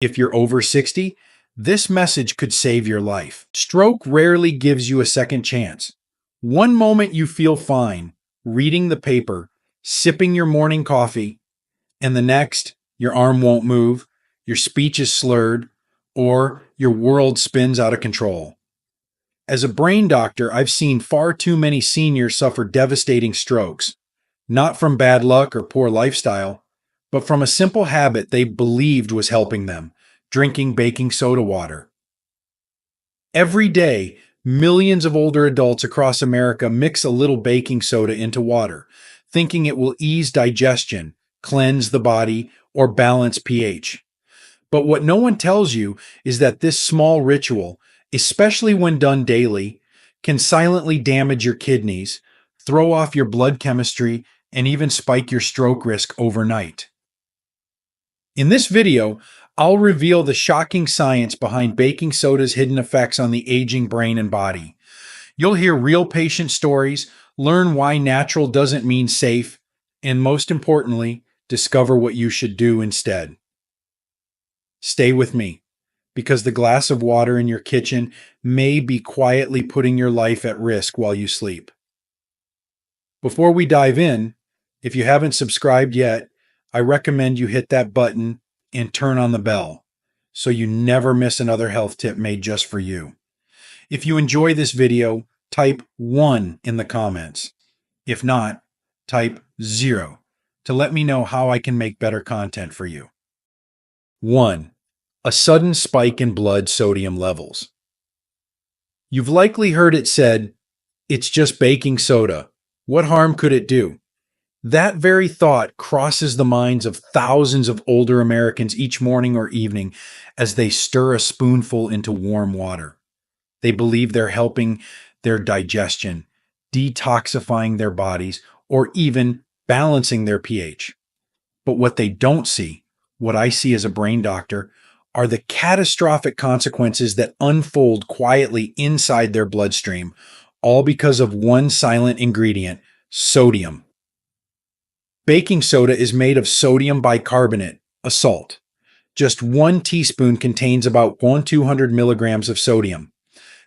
If you're over 60, this message could save your life. Stroke rarely gives you a second chance. One moment you feel fine, reading the paper, sipping your morning coffee, and the next, your arm won't move, your speech is slurred, or your world spins out of control. As a brain doctor, I've seen far too many seniors suffer devastating strokes, not from bad luck or poor lifestyle, but from a simple habit they believed was helping them: drinking baking soda water. Every day, millions of older adults across America mix a little baking soda into water, thinking it will ease digestion, cleanse the body, or balance pH. But what no one tells you is that this small ritual, especially when done daily, can silently damage your kidneys, throw off your blood chemistry, and even spike your stroke risk overnight. In this video, I'll reveal the shocking science behind baking soda's hidden effects on the aging brain and body. You'll hear real patient stories, learn why natural doesn't mean safe, and most importantly, discover what you should do instead. Stay with me, because the glass of water in your kitchen may be quietly putting your life at risk while you sleep. Before we dive in, if you haven't subscribed yet, I recommend you hit that button and turn on the bell so you never miss another health tip made just for you. If you enjoy this video, type 1 in the comments. If not, type 0 to let me know how I can make better content for you. 1. A sudden spike in blood sodium levels. You've likely heard it said, "It's just baking soda. What harm could it do?" That very thought crosses the minds of thousands of older Americans each morning or evening as they stir a spoonful into warm water. They believe they're helping their digestion, detoxifying their bodies, or even balancing their pH. But what they don't see, what I see as a brain doctor, are the catastrophic consequences that unfold quietly inside their bloodstream, all because of one silent ingredient: sodium. Baking soda is made of sodium bicarbonate, a salt. Just 1 teaspoon contains about 200 milligrams of sodium.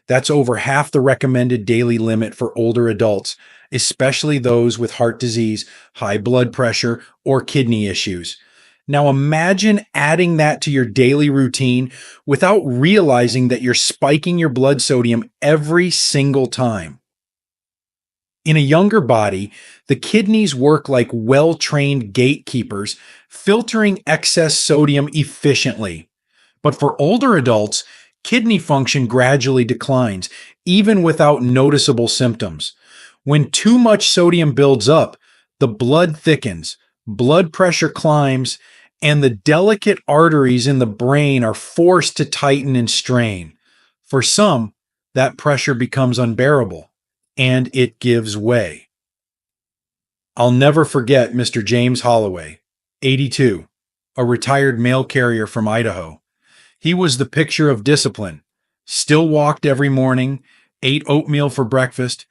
That's over half the recommended daily limit for older adults, especially those with heart disease, high blood pressure, or kidney issues. Now imagine adding that to your daily routine without realizing that you're spiking your blood sodium every single time. In a younger body, the kidneys work like well-trained gatekeepers, filtering excess sodium efficiently. But for older adults, kidney function gradually declines, even without noticeable symptoms. When too much sodium builds up, the blood thickens, blood pressure climbs, and the delicate arteries in the brain are forced to tighten and strain. For some, that pressure becomes unbearable, and it gives way. I'll never forget Mr. James Holloway, 82, a retired mail carrier from Idaho. He was the picture of discipline, still walked every morning, ate oatmeal for breakfast,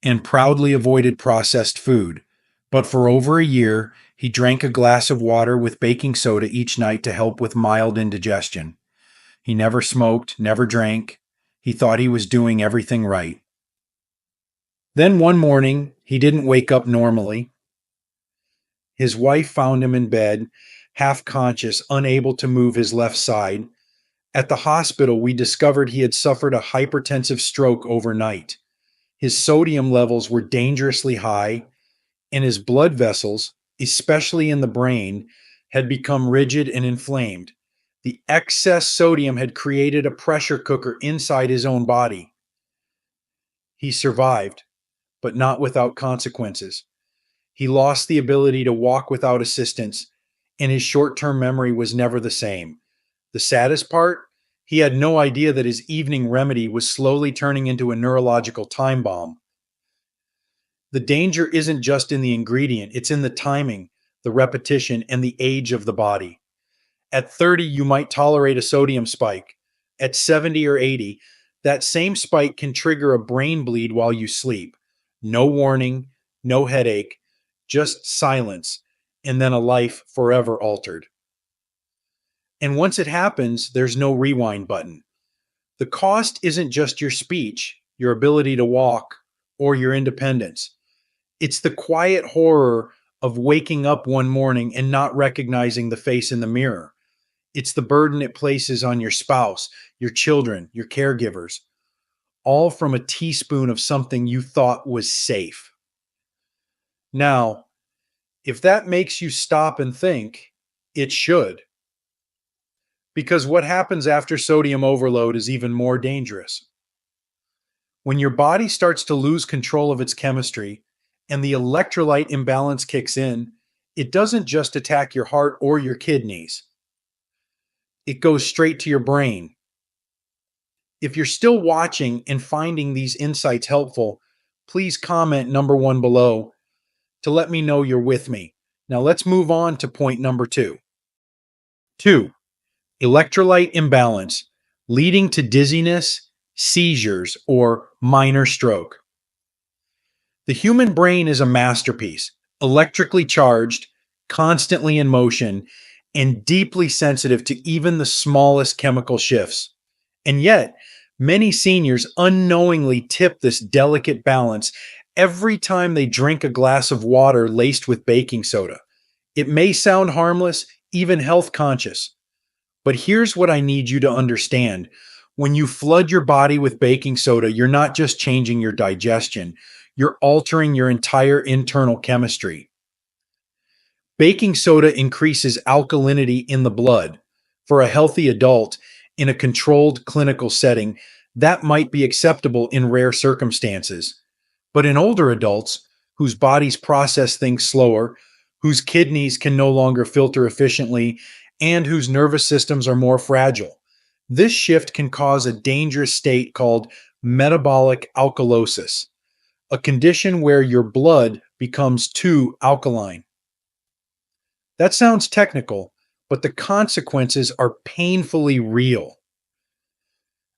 and proudly avoided processed food. But for over a year, he drank a glass of water with baking soda each night to help with mild indigestion. He never smoked, never drank. He thought he was doing everything right. Then one morning, he didn't wake up normally. His wife found him in bed, half conscious, unable to move his left side. At the hospital, we discovered he had suffered a hypertensive stroke overnight. His sodium levels were dangerously high, and his blood vessels, especially in the brain, had become rigid and inflamed. The excess sodium had created a pressure cooker inside his own body. He survived, but not without consequences. He lost the ability to walk without assistance, and his short-term memory was never the same. The saddest part? He had no idea that his evening remedy was slowly turning into a neurological time bomb. The danger isn't just in the ingredient, it's in the timing, the repetition, and the age of the body. At 30, you might tolerate a sodium spike. At 70 or 80, that same spike can trigger a brain bleed while you sleep. No warning, no headache, just silence, and then a life forever altered. And once it happens, there's no rewind button. The cost isn't just your speech, your ability to walk, or your independence. It's the quiet horror of waking up one morning and not recognizing the face in the mirror. It's the burden it places on your spouse, your children, your caregivers, all from a teaspoon of something you thought was safe. Now, if that makes you stop and think, it should, because what happens after sodium overload is even more dangerous. When your body starts to lose control of its chemistry and the electrolyte imbalance kicks in, it doesn't just attack your heart or your kidneys, it goes straight to your brain. If you're still watching and finding these insights helpful, please comment number one below to let me know you're with me. Now let's move on to point number two. Two, electrolyte imbalance leading to dizziness, seizures, or minor stroke. The human brain is a masterpiece, electrically charged, constantly in motion, and deeply sensitive to even the smallest chemical shifts. And yet, many seniors unknowingly tip this delicate balance every time they drink a glass of water laced with baking soda. It may sound harmless, even health conscious, but here's what I need you to understand. When you flood your body with baking soda, you're not just changing your digestion, you're altering your entire internal chemistry. Baking soda increases alkalinity in the blood. For a healthy adult in a controlled clinical setting, that might be acceptable in rare circumstances. But in older adults, whose bodies process things slower, whose kidneys can no longer filter efficiently, and whose nervous systems are more fragile, this shift can cause a dangerous state called metabolic alkalosis, a condition where your blood becomes too alkaline. That sounds technical, but the consequences are painfully real.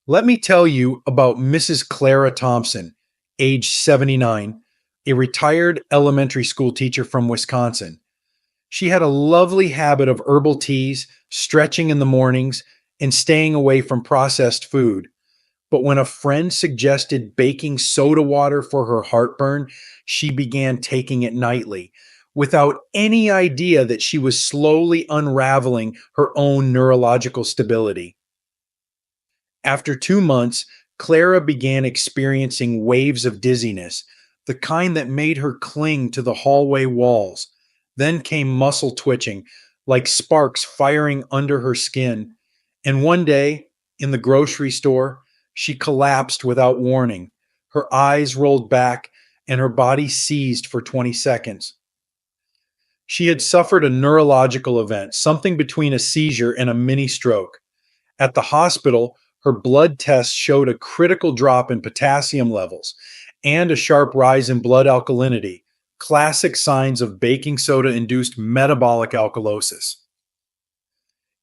Let me tell you about Mrs. Clara Thompson, age 79, a retired elementary school teacher from Wisconsin. She had a lovely habit of herbal teas, stretching in the mornings, and staying away from processed food. But when a friend suggested baking soda water for her heartburn, she began taking it nightly, without any idea that she was slowly unraveling her own neurological stability. After 2 months, Clara began experiencing waves of dizziness, the kind that made her cling to the hallway walls. Then came muscle twitching, like sparks firing under her skin. And one day, in the grocery store, she collapsed without warning. Her eyes rolled back and her body seized for 20 seconds. She had suffered a neurological event, something between a seizure and a mini stroke. At the hospital, her blood tests showed a critical drop in potassium levels and a sharp rise in blood alkalinity, classic signs of baking soda induced metabolic alkalosis.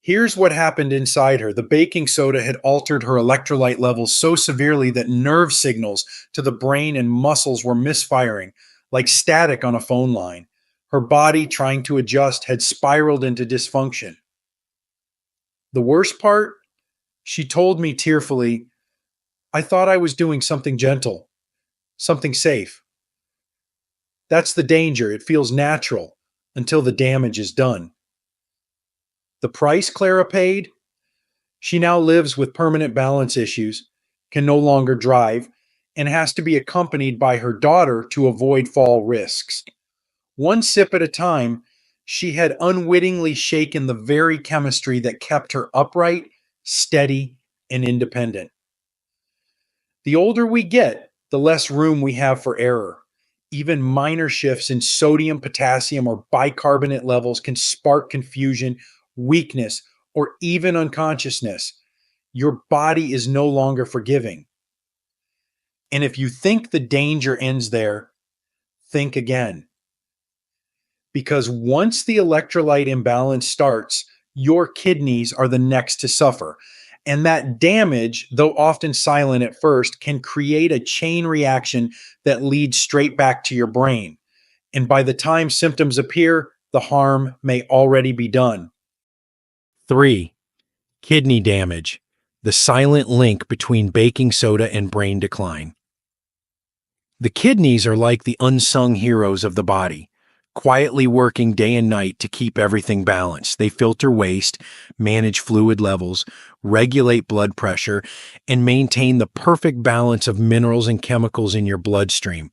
Here's what happened inside her. The baking soda had altered her electrolyte levels so severely that nerve signals to the brain and muscles were misfiring, like static on a phone line. Her body, trying to adjust, had spiraled into dysfunction. The worst part? She told me tearfully, I thought I was doing something gentle, something safe. That's the danger. It feels natural until the damage is done. The price Clara paid? She now lives with permanent balance issues, can no longer drive, and has to be accompanied by her daughter to avoid fall risks. One sip at a time, she had unwittingly shaken the very chemistry that kept her upright, steady, and independent. The older we get, the less room we have for error. Even minor shifts in sodium, potassium, or bicarbonate levels can spark confusion, weakness, or even unconsciousness. Your body is no longer forgiving. And if you think the danger ends there, think again. Because once the electrolyte imbalance starts, your kidneys are the next to suffer. And that damage, though often silent at first, can create a chain reaction that leads straight back to your brain. And by the time symptoms appear, the harm may already be done. 3. Kidney damage, the silent link between baking soda and brain decline. The kidneys are like the unsung heroes of the body, quietly working day and night to keep everything balanced. They filter waste, manage fluid levels, regulate blood pressure, and maintain the perfect balance of minerals and chemicals in your bloodstream.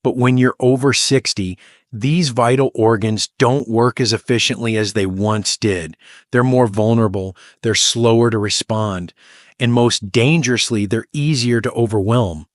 But when you're over 60, these vital organs don't work as efficiently as they once did. They're more vulnerable, they're slower to respond, and most dangerously, they're easier to overwhelm.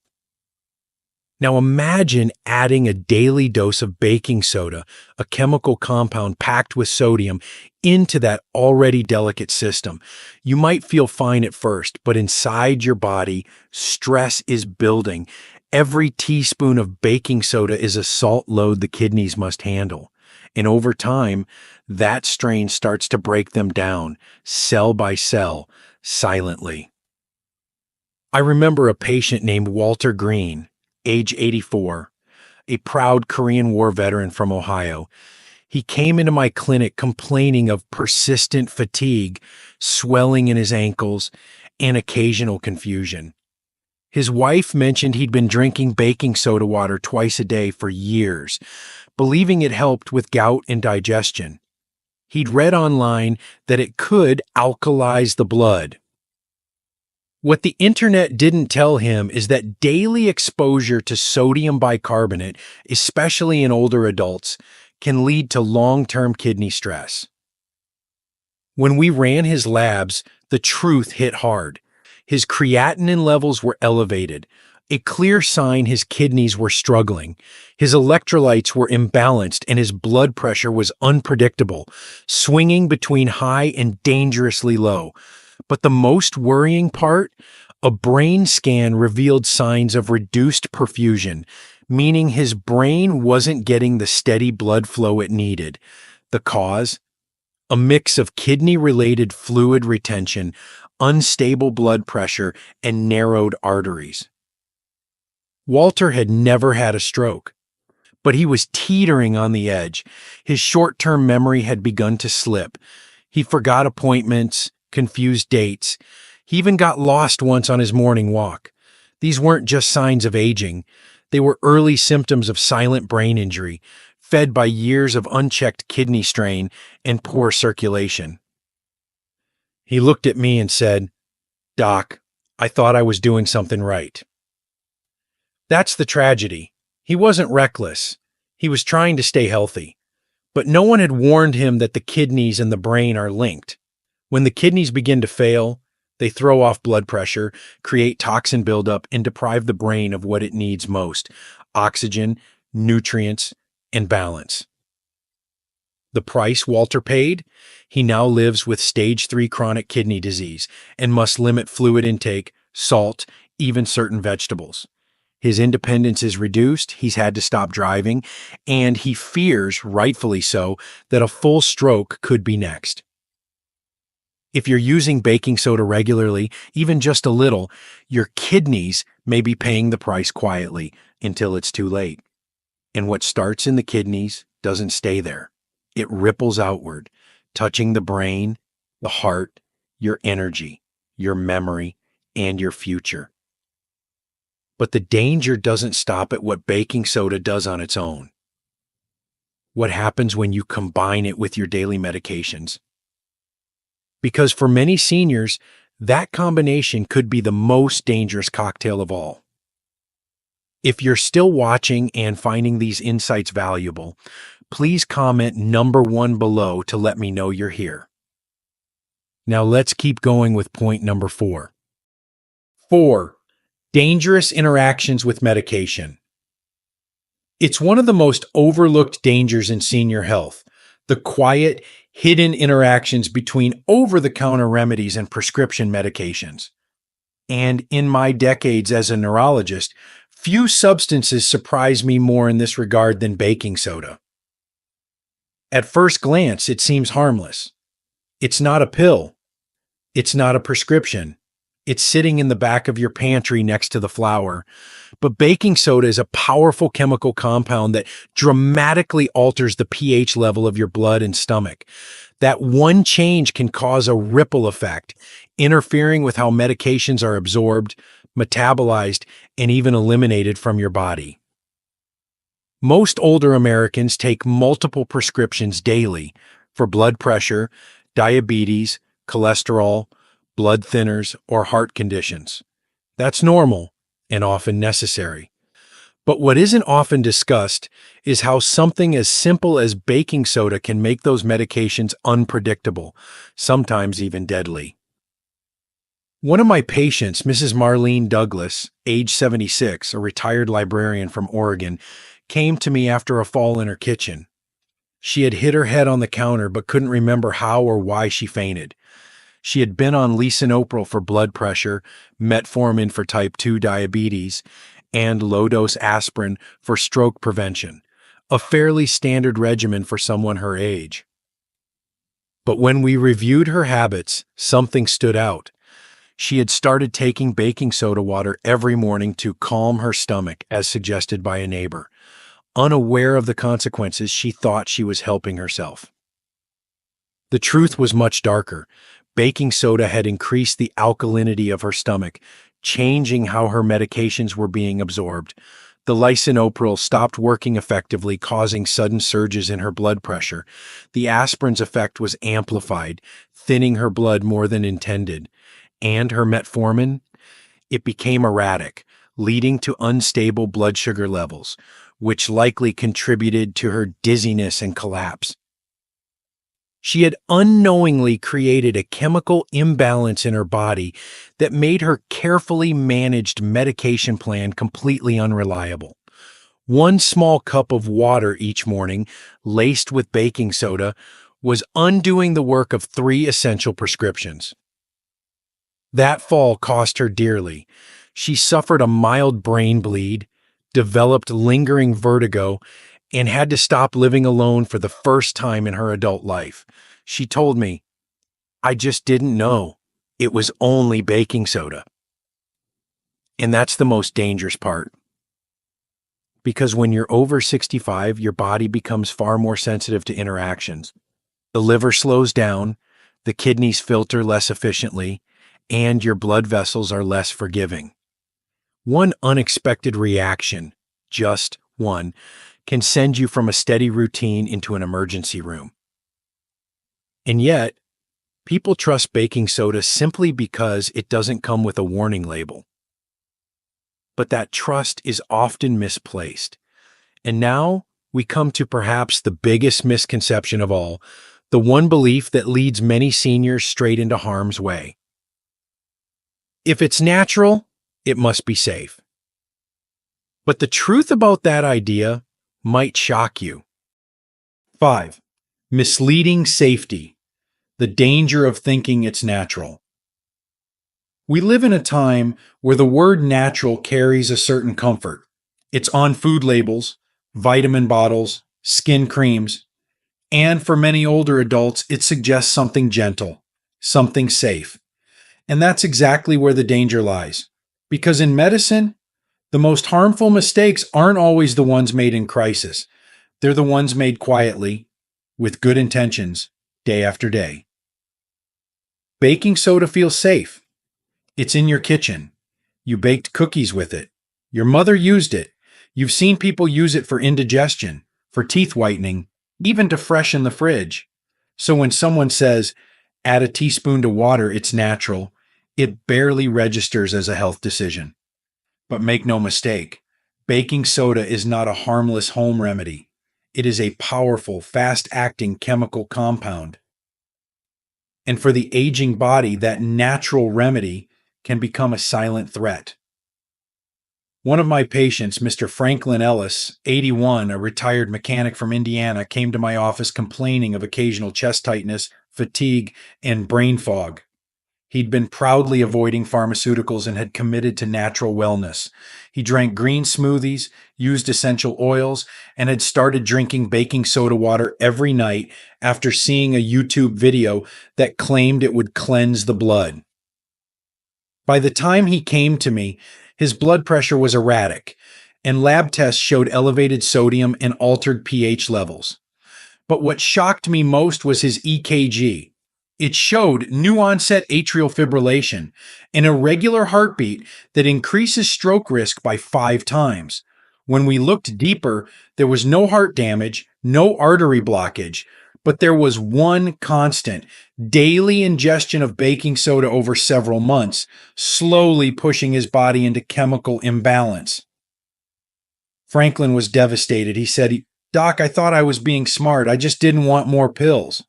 Now imagine adding a daily dose of baking soda, a chemical compound packed with sodium, into that already delicate system. You might feel fine at first, but inside your body, stress is building. Every teaspoon of baking soda is a salt load the kidneys must handle. And over time, that strain starts to break them down, cell by cell, silently. I remember a patient named Walter Green, age 84, a proud Korean War veteran from Ohio. He came into my clinic complaining of persistent fatigue, swelling in his ankles, and occasional confusion. His wife mentioned he'd been drinking baking soda water twice a day for years, believing it helped with gout and digestion. He'd read online that it could alkalize the blood. What the internet didn't tell him is that daily exposure to sodium bicarbonate, especially in older adults, can lead to long-term kidney stress. When we ran his labs, the truth hit hard. His creatinine levels were elevated, a clear sign his kidneys were struggling. His electrolytes were imbalanced and his blood pressure was unpredictable, swinging between high and dangerously low. But the most worrying part, a brain scan revealed signs of reduced perfusion, meaning his brain wasn't getting the steady blood flow it needed. The cause? A mix of kidney-related fluid retention, unstable blood pressure, and narrowed arteries. Walter had never had a stroke, but he was teetering on the edge. His short-term memory had begun to slip. He forgot appointments, confused dates. He even got lost once on his morning walk. These weren't just signs of aging. They were early symptoms of silent brain injury, fed by years of unchecked kidney strain and poor circulation. He looked at me and said, "Doc, I thought I was doing something right." That's the tragedy. He wasn't reckless. He was trying to stay healthy. But no one had warned him that the kidneys and the brain are linked. When the kidneys begin to fail, they throw off blood pressure, create toxin buildup, and deprive the brain of what it needs most: oxygen, nutrients, and balance. The price Walter paid? He now lives with stage 3 chronic kidney disease and must limit fluid intake, salt, even certain vegetables. His independence is reduced, he's had to stop driving, and he fears, rightfully so, that a full stroke could be next. If you're using baking soda regularly, even just a little, your kidneys may be paying the price quietly until it's too late. And what starts in the kidneys doesn't stay there. It ripples outward, touching the brain, the heart, your energy, your memory, and your future. But the danger doesn't stop at what baking soda does on its own. What happens when you combine it with your daily medications? Because for many seniors, that combination could be the most dangerous cocktail of all. If you're still watching and finding these insights valuable, please comment number 1 below to let me know you're here. Now let's keep going with point number 4. 4. Dangerous interactions with medication. It's one of the most overlooked dangers in senior health, the quiet, hidden interactions between over-the-counter remedies and prescription medications. And in my decades as a neurologist, few substances surprise me more in this regard than baking soda. At first glance, it seems harmless. It's not a pill. It's not a prescription. It's sitting in the back of your pantry next to the flour. But baking soda is a powerful chemical compound that dramatically alters the pH level of your blood and stomach. That one change can cause a ripple effect, interfering with how medications are absorbed, metabolized, and even eliminated from your body. Most older Americans take multiple prescriptions daily for blood pressure, diabetes, cholesterol, blood thinners, or heart conditions. That's normal and often necessary. But what isn't often discussed is how something as simple as baking soda can make those medications unpredictable, sometimes even deadly. One of my patients, Mrs. Marlene Douglas, age 76, a retired librarian from Oregon, came to me after a fall in her kitchen. She had hit her head on the counter but couldn't remember how or why she fainted. She had been on lisinopril for blood pressure, metformin for type 2 diabetes, and low-dose aspirin for stroke prevention, a fairly standard regimen for someone her age. But when we reviewed her habits, something stood out. She had started taking baking soda water every morning to calm her stomach, as suggested by a neighbor. Unaware of the consequences, she thought she was helping herself. The truth was much darker. Baking soda had increased the alkalinity of her stomach, changing how her medications were being absorbed. The lisinopril stopped working effectively, causing sudden surges in her blood pressure. The aspirin's effect was amplified, thinning her blood more than intended. And her metformin? It became erratic, leading to unstable blood sugar levels, which likely contributed to her dizziness and collapse. She had unknowingly created a chemical imbalance in her body that made her carefully managed medication plan completely unreliable. One small cup of water each morning, laced with baking soda, was undoing the work of 3 essential prescriptions. That fall cost her dearly. She suffered a mild brain bleed, developed lingering vertigo, and had to stop living alone for the first time in her adult life. She told me, "I just didn't know. It was only baking soda." And that's the most dangerous part. Because when you're over 65, your body becomes far more sensitive to interactions. The liver slows down, the kidneys filter less efficiently, and your blood vessels are less forgiving. One unexpected reaction, just one, can send you from a steady routine into an emergency room. And yet, people trust baking soda simply because it doesn't come with a warning label. But that trust is often misplaced. And now we come to perhaps the biggest misconception of all, the one belief that leads many seniors straight into harm's way. If it's natural, it must be safe. But the truth about that idea might shock you. 5. Misleading safety. The danger of thinking it's natural. We live in a time where the word natural carries a certain comfort. It's on food labels, vitamin bottles, skin creams, and for many older adults, it suggests something gentle, something safe. And that's exactly where the danger lies. Because in medicine, the most harmful mistakes aren't always the ones made in crisis. They're the ones made quietly, with good intentions, day after day. Baking soda feels safe. It's in your kitchen. You baked cookies with it. Your mother used it. You've seen people use it for indigestion, for teeth whitening, even to freshen the fridge. So when someone says, add a teaspoon to water, it's natural, it barely registers as a health decision. But make no mistake, baking soda is not a harmless home remedy. It is a powerful, fast-acting chemical compound. And for the aging body, that natural remedy can become a silent threat. One of my patients, Mr. Franklin Ellis, 81, a retired mechanic from Indiana, came to my office complaining of occasional chest tightness, fatigue, and brain fog. He'd been proudly avoiding pharmaceuticals and had committed to natural wellness. He drank green smoothies, used essential oils, and had started drinking baking soda water every night after seeing a YouTube video that claimed it would cleanse the blood. By the time he came to me, his blood pressure was erratic, and lab tests showed elevated sodium and altered pH levels. But what shocked me most was his EKG. It showed new onset atrial fibrillation, an irregular heartbeat that increases stroke risk by 5 times. When we looked deeper, there was no heart damage, no artery blockage, but there was one constant: daily ingestion of baking soda over several months, slowly pushing his body into chemical imbalance. Franklin was devastated. He said, "Doc, I thought I was being smart. I just didn't want more pills."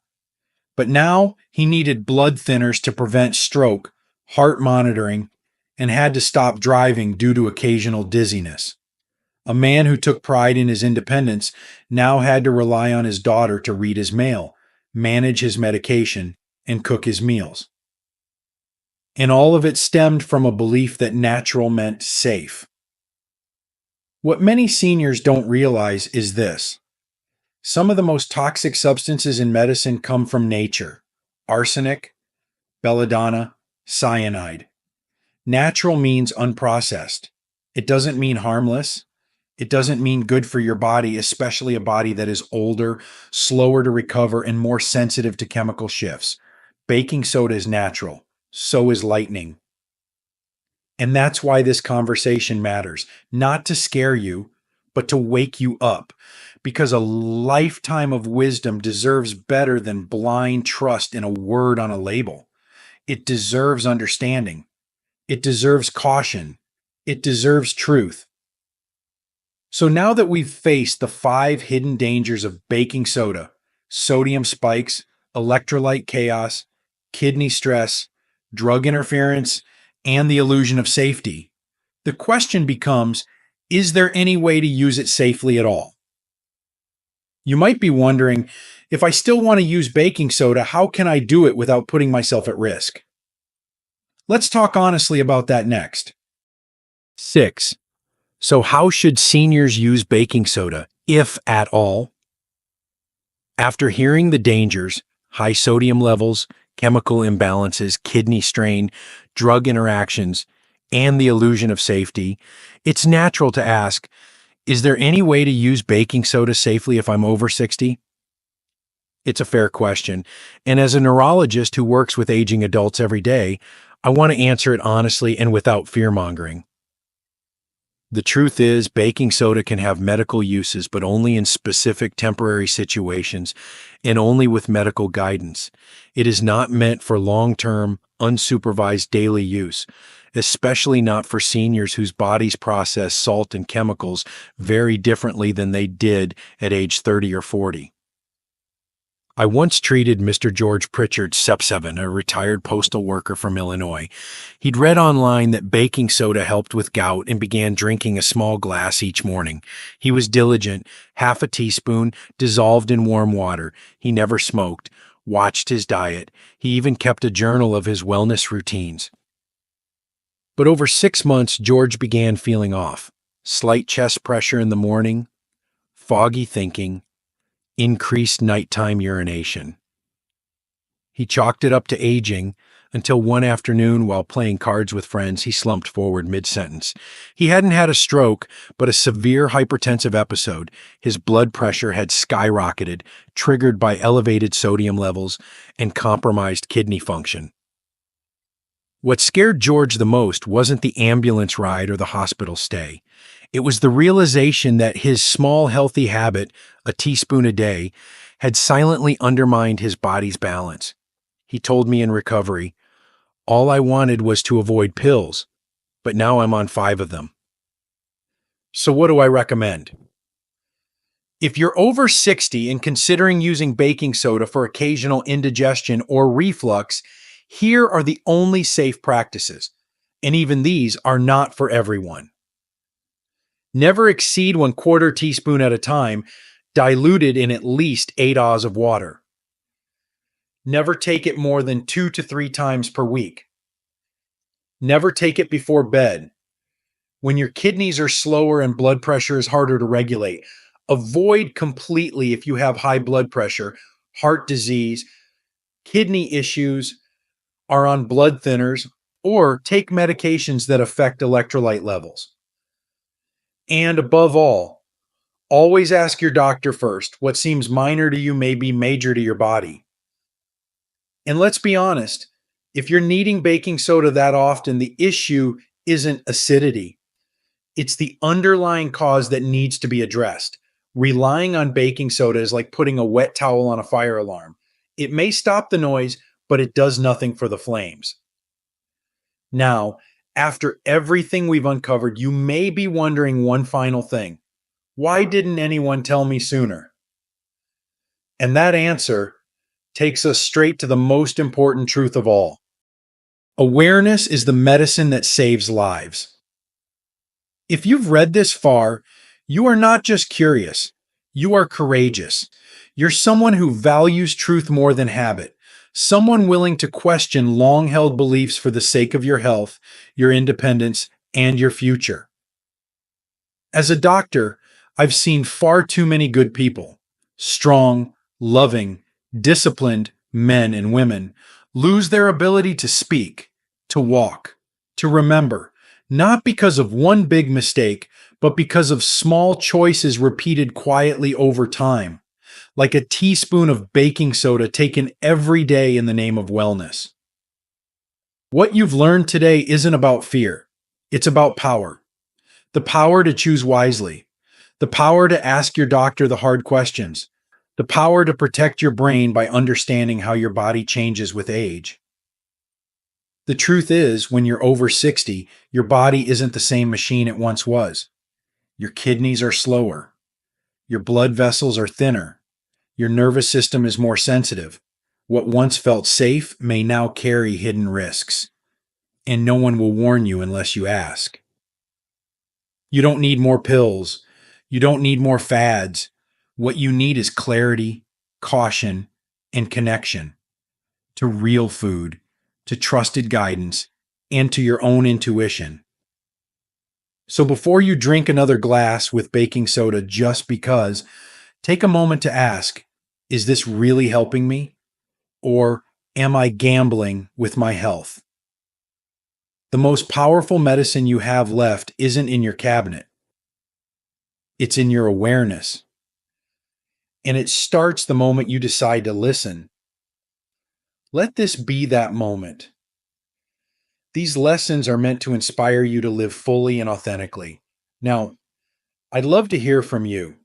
But now he needed blood thinners to prevent stroke, heart monitoring, and had to stop driving due to occasional dizziness. A man who took pride in his independence now had to rely on his daughter to read his mail, manage his medication, and cook his meals. And all of it stemmed from a belief that natural meant safe. What many seniors don't realize is this: some of the most toxic substances in medicine come from nature: arsenic, belladonna, cyanide. Natural means unprocessed. It doesn't mean harmless. It doesn't mean good for your body, especially a body that is older, slower to recover, and more sensitive to chemical shifts. Baking soda is natural. So is lightning. And that's why this conversation matters. Not to scare you, but to wake you up. Because a lifetime of wisdom deserves better than blind trust in a word on a label. It deserves understanding. It deserves caution. It deserves truth. So now that we've faced the 5 hidden dangers of baking soda: sodium spikes, electrolyte chaos, kidney stress, drug interference, and the illusion of safety, the question becomes, is there any way to use it safely at all? You might be wondering, if I still want to use baking soda, how can I do it without putting myself at risk? Let's talk honestly about that next. 6. So how should seniors use baking soda, if at all? After hearing the dangers: high sodium levels, chemical imbalances, kidney strain, drug interactions, and the illusion of safety, it's natural to ask, is there any way to use baking soda safely if I'm over 60? It's a fair question, and as a neurologist who works with aging adults every day, I want to answer it honestly and without fear-mongering. The truth is, baking soda can have medical uses, but only in specific temporary situations and only with medical guidance. It is not meant for long-term, unsupervised daily use, especially not for seniors whose bodies process salt and chemicals very differently than they did at age 30 or 40. I once treated Mr. George Pritchard, Sep7, a retired postal worker from Illinois. He'd read online that baking soda helped with gout and began drinking a small glass each morning. He was diligent, half a teaspoon, dissolved in warm water. He never smoked, watched his diet. He even kept a journal of his wellness routines. But over 6 months, George began feeling off. Slight chest pressure in the morning, foggy thinking, increased nighttime urination. He chalked it up to aging until one afternoon, while playing cards with friends, he slumped forward mid-sentence. He hadn't had a stroke, but a severe hypertensive episode. His blood pressure had skyrocketed, triggered by elevated sodium levels and compromised kidney function. What scared George the most wasn't the ambulance ride or the hospital stay. It was the realization that his small, healthy habit, a teaspoon a day, had silently undermined his body's balance. He told me in recovery, "All I wanted was to avoid pills, but now I'm on 5 of them." So what do I recommend? If you're over 60 and considering using baking soda for occasional indigestion or reflux, here are the only safe practices, and even these are not for everyone. Never exceed 1/4 teaspoon at a time, diluted in at least 8 oz of water. Never take it more than 2 to 3 times per week. Never take it before bed. When your kidneys are slower and blood pressure is harder to regulate, avoid completely if you have high blood pressure, heart disease, kidney issues, are on blood thinners, or take medications that affect electrolyte levels. And above all, Always ask your doctor first. What seems minor to you may be major to your body. And let's be honest, if you're needing baking soda that often, the issue isn't acidity. It's the underlying cause that needs to be addressed. Relying on baking soda is like putting a wet towel on a fire alarm. It may stop the noise, but it does nothing for the flames. Now, after everything we've uncovered, you may be wondering one final thing. Why didn't anyone tell me sooner? And that answer takes us straight to the most important truth of all. Awareness is the medicine that saves lives. If you've read this far, you are not just curious, you are courageous. You're someone who values truth more than habit, someone willing to question long held beliefs for the sake of your health, your independence, and your future. As a doctor, I've seen far too many good people, strong, loving, disciplined men and women, lose their ability to speak, to walk, to remember, not because of one big mistake, but because of small choices repeated quietly over time, like a teaspoon of baking soda taken every day in the name of wellness. What you've learned today isn't about fear, it's about power. The power to choose wisely, the power to ask your doctor the hard questions, the power to protect your brain by understanding how your body changes with age. The truth is, when you're over 60, your body isn't the same machine it once was. Your kidneys are slower. Your blood vessels are thinner. Your nervous system is more sensitive. What once felt safe may now carry hidden risks. And no one will warn you unless you ask. You don't need more pills. You don't need more fads. What you need is clarity, caution, and connection to real food, to trusted guidance, and to your own intuition. So before you drink another glass with baking soda just because, take a moment to ask, is this really helping me? Or am I gambling with my health? The most powerful medicine you have left isn't in your cabinet. It's in your awareness. And it starts the moment you decide to listen. Let this be that moment. These lessons are meant to inspire you to live fully and authentically. Now, I'd love to hear from you.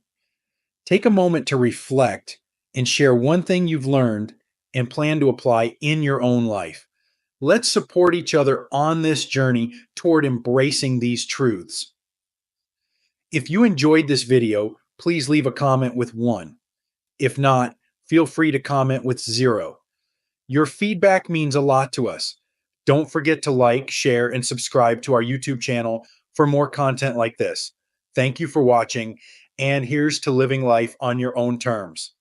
Take a moment to reflect and share one thing you've learned and plan to apply in your own life. Let's support each other on this journey toward embracing these truths. If you enjoyed this video, please leave a comment with 1. If not, feel free to comment with 0. Your feedback means a lot to us. Don't forget to like, share, and subscribe to our YouTube channel for more content like this. Thank you for watching, and here's to living life on your own terms.